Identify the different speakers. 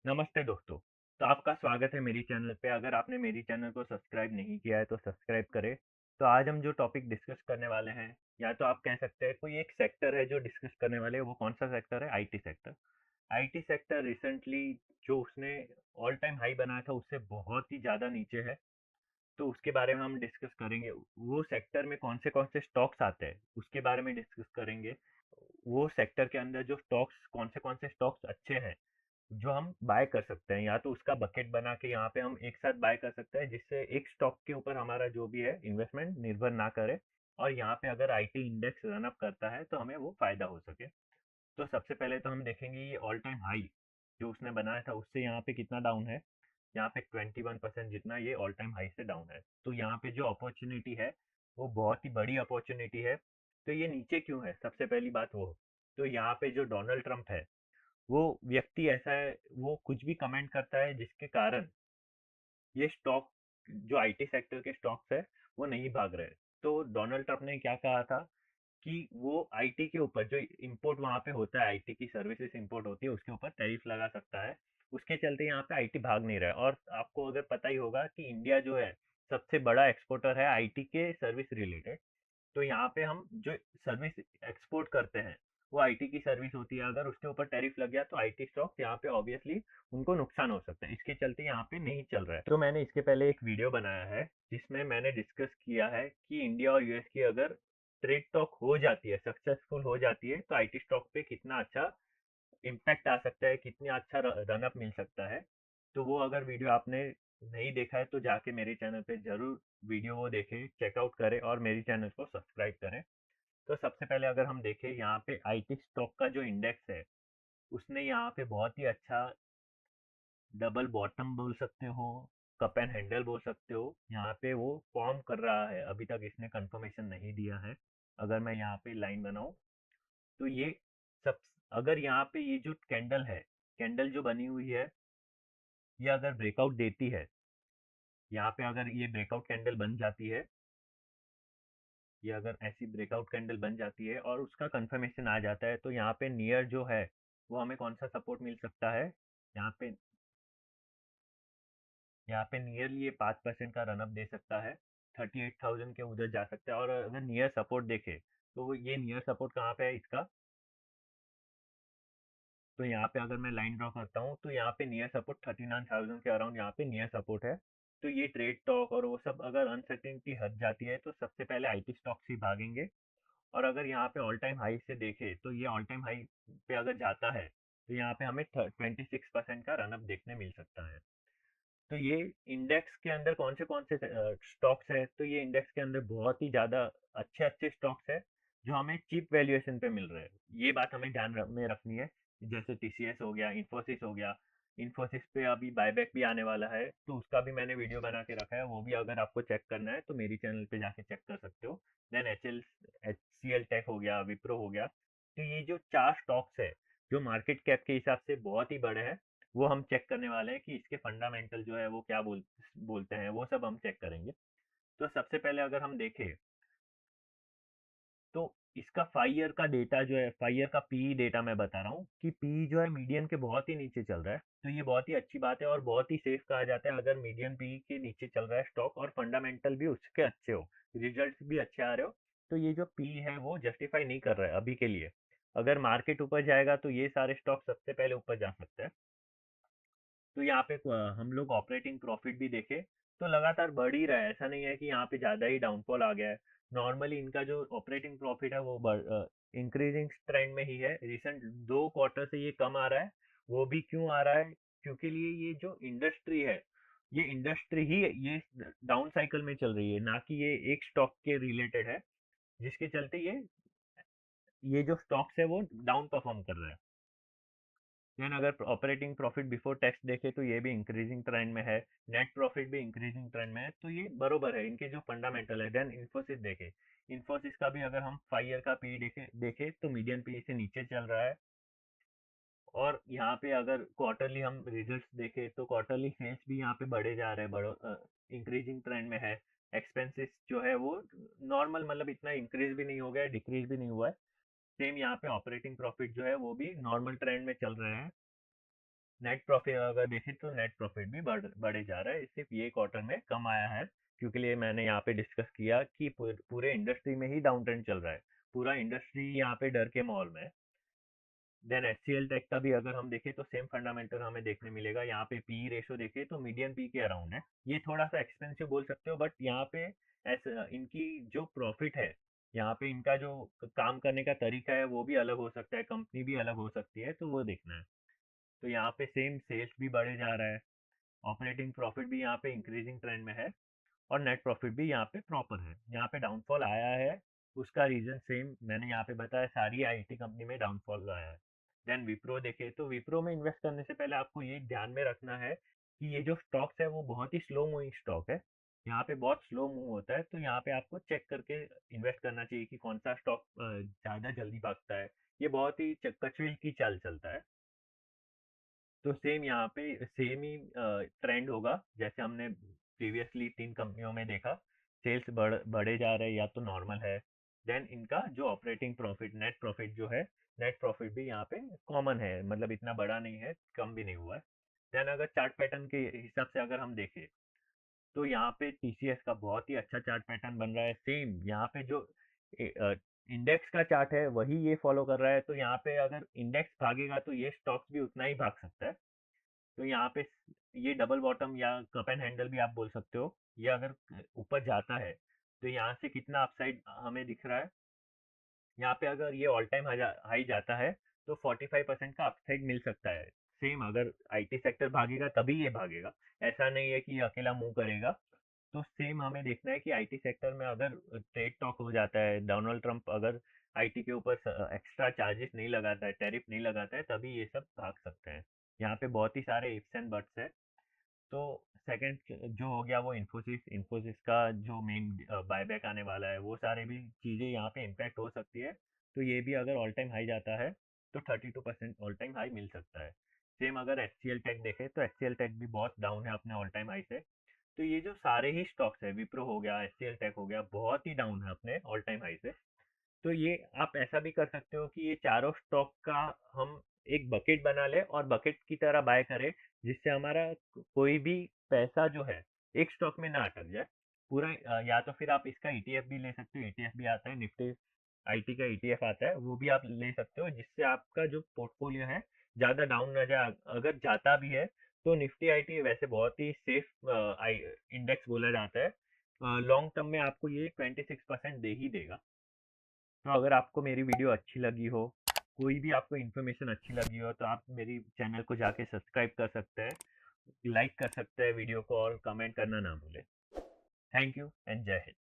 Speaker 1: नमस्ते दोस्तों। तो आपका स्वागत है मेरी चैनल पे। अगर आपने मेरी चैनल को सब्सक्राइब नहीं किया है तो सब्सक्राइब करें। तो आज हम जो टॉपिक डिस्कस करने वाले हैं, या तो आप कह सकते हैं कोई एक सेक्टर है जो डिस्कस करने वाले हैं। वो कौन सा सेक्टर है? IT sector. IT sector recently जो उसने ऑल टाइम हाई बनाया था उससे बहुत ही ज़्यादा नीचे है। तो उसके बारे में हम डिस्कस करेंगे। वो सेक्टर में कौन से स्टॉक्स आते हैं उसके बारे में डिस्कस करेंगे। वो सेक्टर के अंदर जो स्टॉक्स कौन से स्टॉक्स अच्छे हैं जो हम बाय कर सकते हैं, या तो उसका बकेट बना के यहाँ पे हम एक साथ बाय कर सकते हैं, जिससे एक स्टॉक के ऊपर हमारा जो भी है इन्वेस्टमेंट निर्भर ना करे। और यहाँ पे अगर आईटी इंडेक्स रन अप करता है तो हमें वो फायदा हो सके। तो सबसे पहले तो हम देखेंगे ये ऑल टाइम हाई जो उसने बनाया था उससे यहाँ पे कितना डाउन है। यहाँ पे 21% जितना ये ऑल टाइम हाई से डाउन है। तो यहाँ पे जो अपॉर्चुनिटी है वो बहुत ही बड़ी अपॉर्चुनिटी है। तो ये नीचे क्यों है? सबसे पहली बात वो। तो यहाँ पे जो डोनाल्ड ट्रंप है, वो व्यक्ति ऐसा है, वो कुछ भी कमेंट करता है जिसके कारण ये स्टॉक, जो आईटी सेक्टर के स्टॉक्स है, वो नहीं भाग रहे। तो डोनाल्ड ट्रंप ने क्या कहा था कि वो आईटी के ऊपर जो इंपोर्ट वहां पे होता है, आईटी की सर्विसेज इंपोर्ट होती है, उसके ऊपर टैरिफ लगा सकता है। उसके चलते यहाँ पे आईटी भाग नहीं रहा है। और आपको अगर पता ही होगा कि इंडिया जो है सबसे बड़ा एक्सपोर्टर है आईटी के सर्विस रिलेटेड। तो यहाँ पे हम जो सर्विस एक्सपोर्ट करते हैं वो आईटी की सर्विस होती है। अगर उसके ऊपर टैरिफ लग गया तो आईटी स्टॉक्स यहाँ पे ऑब्वियसली उनको नुकसान हो सकता है। इसके चलते यहाँ पे नहीं चल रहा है। तो मैंने इसके पहले एक वीडियो बनाया है जिसमें मैंने डिस्कस किया है कि इंडिया और यूएस की अगर ट्रेड टॉक हो जाती है, सक्सेसफुल हो जाती है, तो आईटी स्टॉक पे कितना अच्छा इम्पैक्ट आ सकता है, कितना अच्छा रन अप मिल सकता है। तो वो अगर वीडियो आपने नहीं देखा है तो जाके मेरे चैनल पे जरूर वीडियो वो देखें, चेकआउट करें और मेरी चैनल को सब्सक्राइब करें। तो सबसे पहले अगर हम देखें यहाँ पे आईटी स्टॉक का जो इंडेक्स है, उसने यहाँ पे बहुत ही अच्छा डबल बॉटम बोल सकते हो, कप एंड हैंडल बोल सकते हो, यहाँ पे वो फॉर्म कर रहा है। अभी तक इसने कंफर्मेशन नहीं दिया है। अगर मैं यहाँ पे लाइन बनाऊं तो ये सब, अगर यहाँ पे ये जो कैंडल है, कैंडल जो बनी हुई है, ये अगर ब्रेकआउट देती है, यहाँ पे अगर ये ब्रेकआउट कैंडल बन जाती है, ये अगर ऐसी ब्रेकआउट कैंडल बन जाती है और उसका कंफर्मेशन आ जाता है, तो यहाँ पे नियर जो है वो हमें कौन सा सपोर्ट मिल सकता है? यहाँ पे यहाँ पे नियरली ये 5% का रनअप दे सकता है। 38,000 के उधर जा सकता है। और अगर नियर सपोर्ट देखे तो ये नियर सपोर्ट कहाँ पे है इसका? तो यहाँ पे अगर मैं लाइन ड्रॉ करता हूँ तो यहाँ पे नियर सपोर्ट 39,000 के अराउंड यहाँ पे नियर सपोर्ट है। तो ये ट्रेड टॉक और वो सब अगर अनसर्टेनिटी हट जाती है तो सबसे पहले आईटी स्टॉक्स ही भागेंगे। और अगर यहाँ पे ऑल टाइम हाई से देखे तो ये ऑल टाइम हाई पे अगर जाता है तो यहाँ पे हमें 26% का रनअप देखने मिल सकता है। तो ये इंडेक्स के अंदर कौन से स्टॉक्स है? तो ये इंडेक्स के अंदर बहुत ही ज़्यादा अच्छे अच्छे स्टॉक्स है जो हमें चीप वैल्यूएशन पे मिल रहे हैं। ये बात हमें में रखनी है। जैसे टीसीएस हो गया, इंफोसिस हो गया। इंफोसिस पे अभी बायबैक भी आने वाला है, तो उसका भी मैंने वीडियो बना के रखा है। वो भी अगर आपको चेक करना है तो मेरी चैनल पे जाके चेक कर सकते हो। Then H C L tech हो गया, विप्रो हो गया। तो ये जो चार स्टॉक्स है जो मार्केट कैप के हिसाब से बहुत ही बड़े हैं, वो हम चेक करने वाले हैं कि इसके फंडामेंटल जो है वो क्या बोलते हैं, वो सब हम चेक करेंगे। तो सबसे पहले अगर हम देखें तो इसका 5 ईयर का डेटा जो है, 5 ईयर का पीई डेटा मैं बता रहा हूँ कि पीई जो है मीडियन के बहुत ही नीचे चल रहा है। तो ये बहुत ही अच्छी बात है और बहुत ही सेफ कहा जाता है अगर मीडियन पीई के नीचे चल रहा है स्टॉक और फंडामेंटल भी उसके अच्छे हो, रिजल्ट भी अच्छे आ रहे हो। तो ये जो पी है वो जस्टिफाई नहीं कर रहा है अभी के लिए। अगर मार्केट ऊपर जाएगा तो ये सारे स्टॉक सबसे पहले ऊपर जा सकते हैं। तो यहाँ पे हम लोग ऑपरेटिंग प्रॉफिट भी देखें तो लगातार बढ़ ही रहा है। ऐसा नहीं है कि यहाँ पे ज़्यादा ही डाउनफॉल आ गया है। नॉर्मली इनका जो ऑपरेटिंग प्रॉफिट है वो इंक्रीजिंग ट्रेंड में ही है। रिसेंट 2 क्वार्टर से ये कम आ रहा है। वो भी क्यों आ रहा है? क्योंकि लिए ये जो इंडस्ट्री है, ये इंडस्ट्री ही ये डाउन साइकिल में चल रही है, ना कि ये एक स्टॉक के रिलेटेड है जिसके चलते ये जो स्टॉक्स है वो डाउन परफॉर्म कर रहा है। देन अगर ऑपरेटिंग प्रॉफिट बिफोर टैक्स देखे तो ये भी इंक्रीजिंग ट्रेंड में है। नेट प्रॉफिट भी इंक्रीजिंग ट्रेंड में है। तो ये बरोबर है, इनके जो फंडामेंटल है। देन इन्फोसिस देखे, इन्फोसिस का भी अगर हम 5 ईयर का पी देखे तो मीडियन पी से नीचे चल रहा है। और यहाँ पे अगर क्वार्टरली हम रिजल्ट्स देखें तो क्वार्टरली सेल्स भी यहाँ पे बढ़े जा रहे हैं, बड़ो इंक्रीजिंग ट्रेंड में है। एक्सपेंसेस जो है वो नॉर्मल, मतलब इतना इंक्रीज भी नहीं हो गया, डिक्रीज भी नहीं हुआ है। सेम यहाँ पे ऑपरेटिंग प्रॉफिट जो है वो भी नॉर्मल ट्रेंड में चल रहे हैं। नेट प्रॉफिट अगर देखें तो नेट प्रॉफिट भी बढ़े जा रहा है, सिर्फ ये क्वार्टर में कम आया है, क्योंकि लिए मैंने यहाँ पे डिस्कस किया कि पूरे इंडस्ट्री में ही डाउन ट्रेंड चल रहा है, पूरा इंडस्ट्री यहाँ पे डर के माहौल में है। देन HCL टेक का भी अगर हम देखें तो सेम फंडामेंटल हमें देखने मिलेगा। यहाँ पे पी रेशो देखें तो मीडियन पी के अराउंड है, ये थोड़ा सा एक्सपेंसिव बोल सकते हो, बट यहाँ पे ऐसा इनकी जो प्रॉफिट है, यहाँ पे इनका जो काम करने का तरीका है वो भी अलग हो सकता है, कंपनी भी अलग हो सकती है, तो वो देखना है। तो यहाँ पे सेम सेल्स भी बढ़े जा रहा है, ऑपरेटिंग प्रॉफिट भी यहाँ पे इंक्रीजिंग ट्रेंड में है, और नेट प्रॉफिट भी यहाँ पे प्रॉपर है। यहाँ पे डाउनफॉल आया है, उसका रीजन सेम मैंने यहाँ पे बताया, सारी आईटी कंपनी में डाउनफॉल आया है। देन विप्रो देखे तो विप्रो में इन्वेस्ट करने से पहले आपको ये ध्यान में रखना है कि ये जो स्टॉक्स है वो बहुत ही स्लो मूविंग स्टॉक है, यहाँ पे बहुत स्लो मूव होता है, तो यहाँ पे आपको चेक करके इन्वेस्ट करना चाहिए कि कौन सा स्टॉक ज़्यादा जल्दी भागता है। ये बहुत ही कछुए की चाल चलता है। तो सेम यहाँ पे सेम ही ट्रेंड होगा जैसे हमने प्रीवियसली 3 कंपनियों में देखा, सेल्स बढ़े जा रहे हैं या तो नॉर्मल है। देन इनका जो ऑपरेटिंग प्रॉफिट नेट प्रॉफिट जो है, नेट प्रॉफिट भी यहाँ पे कॉमन है, मतलब इतना बड़ा नहीं है, कम भी नहीं हुआ है। देन अगर चार्ट पैटर्न के हिसाब से अगर हम देखें तो यहाँ पे TCS का बहुत ही अच्छा चार्ट पैटर्न बन रहा है, सेम यहाँ पे जो इंडेक्स का चार्ट है वही ये फॉलो कर रहा है, तो यहाँ पे अगर इंडेक्स भागेगा तो ये स्टॉक्स भी उतना ही भाग सकता है। तो यहाँ पे ये डबल बॉटम या कप एंड हैंडल भी आप बोल सकते हो, ये अगर ऊपर जाता है तो यहाँ से कितना अपसाइड हमें दिख रहा है, यहाँ पे अगर ये ऑल टाइम हाई जाता है तो 45% का अपसाइड मिल सकता है। सेम अगर IT सेक्टर भागेगा तभी ये भागेगा, ऐसा नहीं है कि ये अकेला मूव करेगा। तो सेम हमें देखना है कि IT सेक्टर में अगर ट्रेड टॉक हो जाता है, डोनाल्ड ट्रंप अगर IT के ऊपर एक्स्ट्रा चार्जेस नहीं लगाता है, टैरिफ नहीं लगाता है, तभी ये सब भाग सकते हैं। यहाँ पे बहुत ही सारे इफ्स एंड बट्स है। तो सेकंड जो हो गया वो इन्फोसिस, इन्फोसिस का जो मेन बायबैक आने वाला है, वो सारे भी चीज़ें यहाँ पे इम्पैक्ट हो सकती है। तो ये भी अगर ऑल टाइम हाई जाता है तो 32% ऑल टाइम हाई मिल सकता है। सेम अगर HCL टेक देखे तो HCL टेक भी बहुत डाउन है अपने ऑल टाइम हाई से। तो ये जो सारे ही स्टॉक्स है, विप्रो हो गया, HCL टेक हो गया, बहुत ही डाउन है अपने ऑल टाइम हाई से। तो ये आप ऐसा भी कर सकते हो कि ये चारों स्टॉक का हम एक बकेट बना ले और बकेट की तरह बाय करें, जिससे हमारा कोई भी पैसा जो है एक स्टॉक में ना अटक जाए पूरा। या तो फिर आप इसका ETF भी ले सकते हो, ETF भी आता है, निफ्टी IT का ETF आता है, वो भी आप ले सकते हो, जिससे आपका जो पोर्टफोलियो है ज़्यादा डाउन ना जाए। अगर जाता भी है तो निफ्टी IT वैसे बहुत ही सेफ इंडेक्स बोला जाता है, लॉन्ग टर्म में आपको ये 26% दे ही देगा। तो अगर आपको मेरी वीडियो अच्छी लगी हो, कोई भी आपको इन्फॉर्मेशन अच्छी लगी हो, तो आप मेरी चैनल को जाके सब्सक्राइब कर सकते हैं, लाइक कर सकते हैं वीडियो को, और कमेंट करना ना भूलें। थैंक यू एंड जय हिंद।